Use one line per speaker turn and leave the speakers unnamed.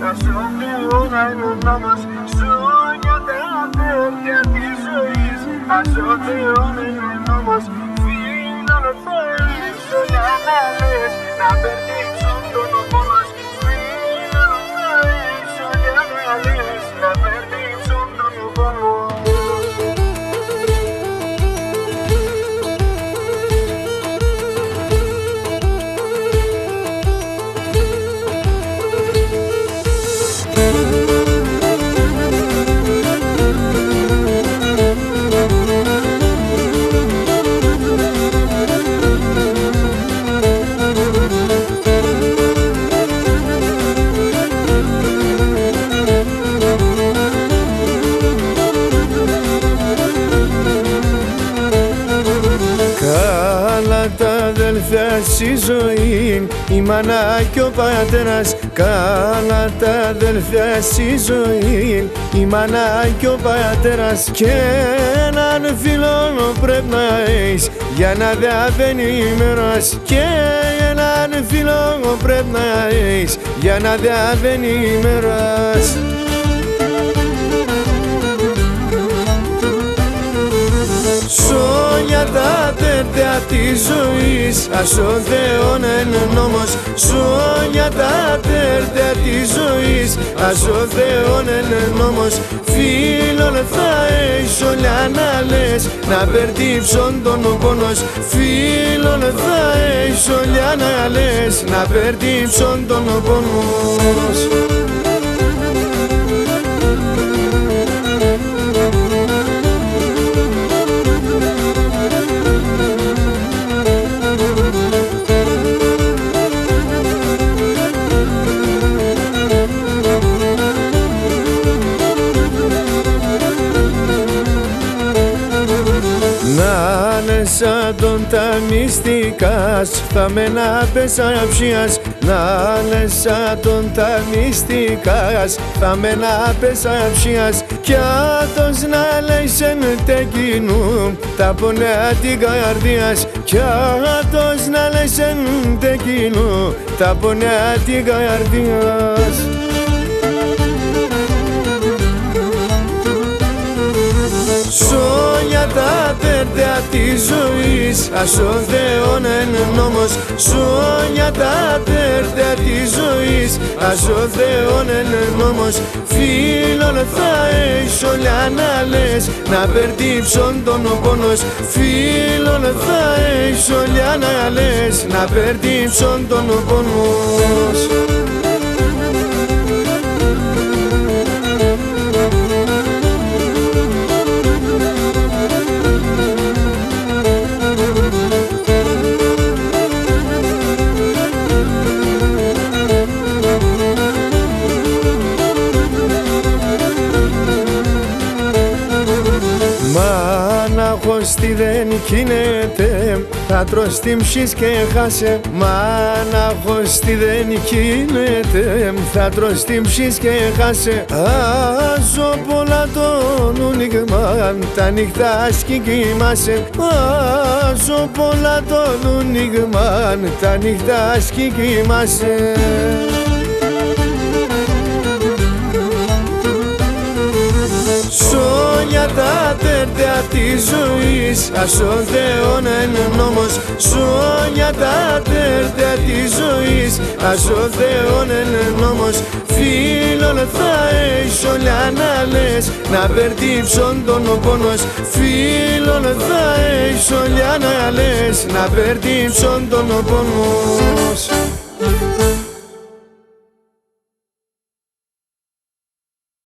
να σώθει όλα είναι ο νόμος σου για τα αδέρφια της ζωής. Να σώθει όλα είναι ο νόμος, φίλο να θέλεις όλα να λες, να περδίξουν τον πόνος. Φίλο να θέλεις όλα να λες, να περδίξουν τον πόνος.
Καλά τα αδελφιά στη ζωή, η μάνα και ο πατέρας. Καλά τα αδελφιά στη ζωή, η μάνα και ο πατέρας. Και έναν φίλο πρέπει να έχεις για να διαβαίνει ημέρας. Και έναν φίλο πρέπει να έχεις για να διαβαίνει ημέρας. Σω για τα τέρτια της ζωής, ας ο Θεόν είναι νόμος. Σω για τα τέρτια της ζωής, ας ο Θεόν είναι νόμος. Φίλον θα έχεις όλα να λες, να περτύψουν τον πόνος. Φίλον θα έχεις όλα να λες, να περτύψουν τον πόνος. Να είναι σαν τον τα μυστικάς, θα με να πες αψίας. Να είναι σαν τον τα μυστικάς, θα με να πες αψίας. Κι άτος να λέει σεν τεκίνου, τα πονέα την καρδίας. Κι άτος να λέει σεν τεκίνου, τα πονέα την καρδίας. Σω για τα τέρτια της ζωής, ας ο Θεόν είναι νόμος. Σω για τα τέρτια της ζωής, ας ο Θεόν είναι νόμος. Φίλον θα έχεις όλα να λες, να περτύψουν τον πόνος. Φίλον θα έχεις όλα να λες, να περτύψουν τον πόνος. Μάναχος τι δεν κινείται, θα τρως την ψης και χάσε. Μάναχος τι δεν κινείται, θα τρως την ψης και χάσε. Άζω πολλά τον ούνιγμαν, τα νύχτα σκι κοιμάσαι. Άζω πολλά τον ούνιγμαν, τα νύχτα σκι κοιμάσαι. Σω για τα τέρτια της ζωής, ας ο Θεόν είναι νόμος. Σω για τα τέρτια της ζωής, ας ο Θεόν είναι νόμος. Φίλον θα έχεις όλα να λες, να περτύψουν τον πόνος. Φίλον θα έχεις όλα να λες, να περτύψουν τον πόνος.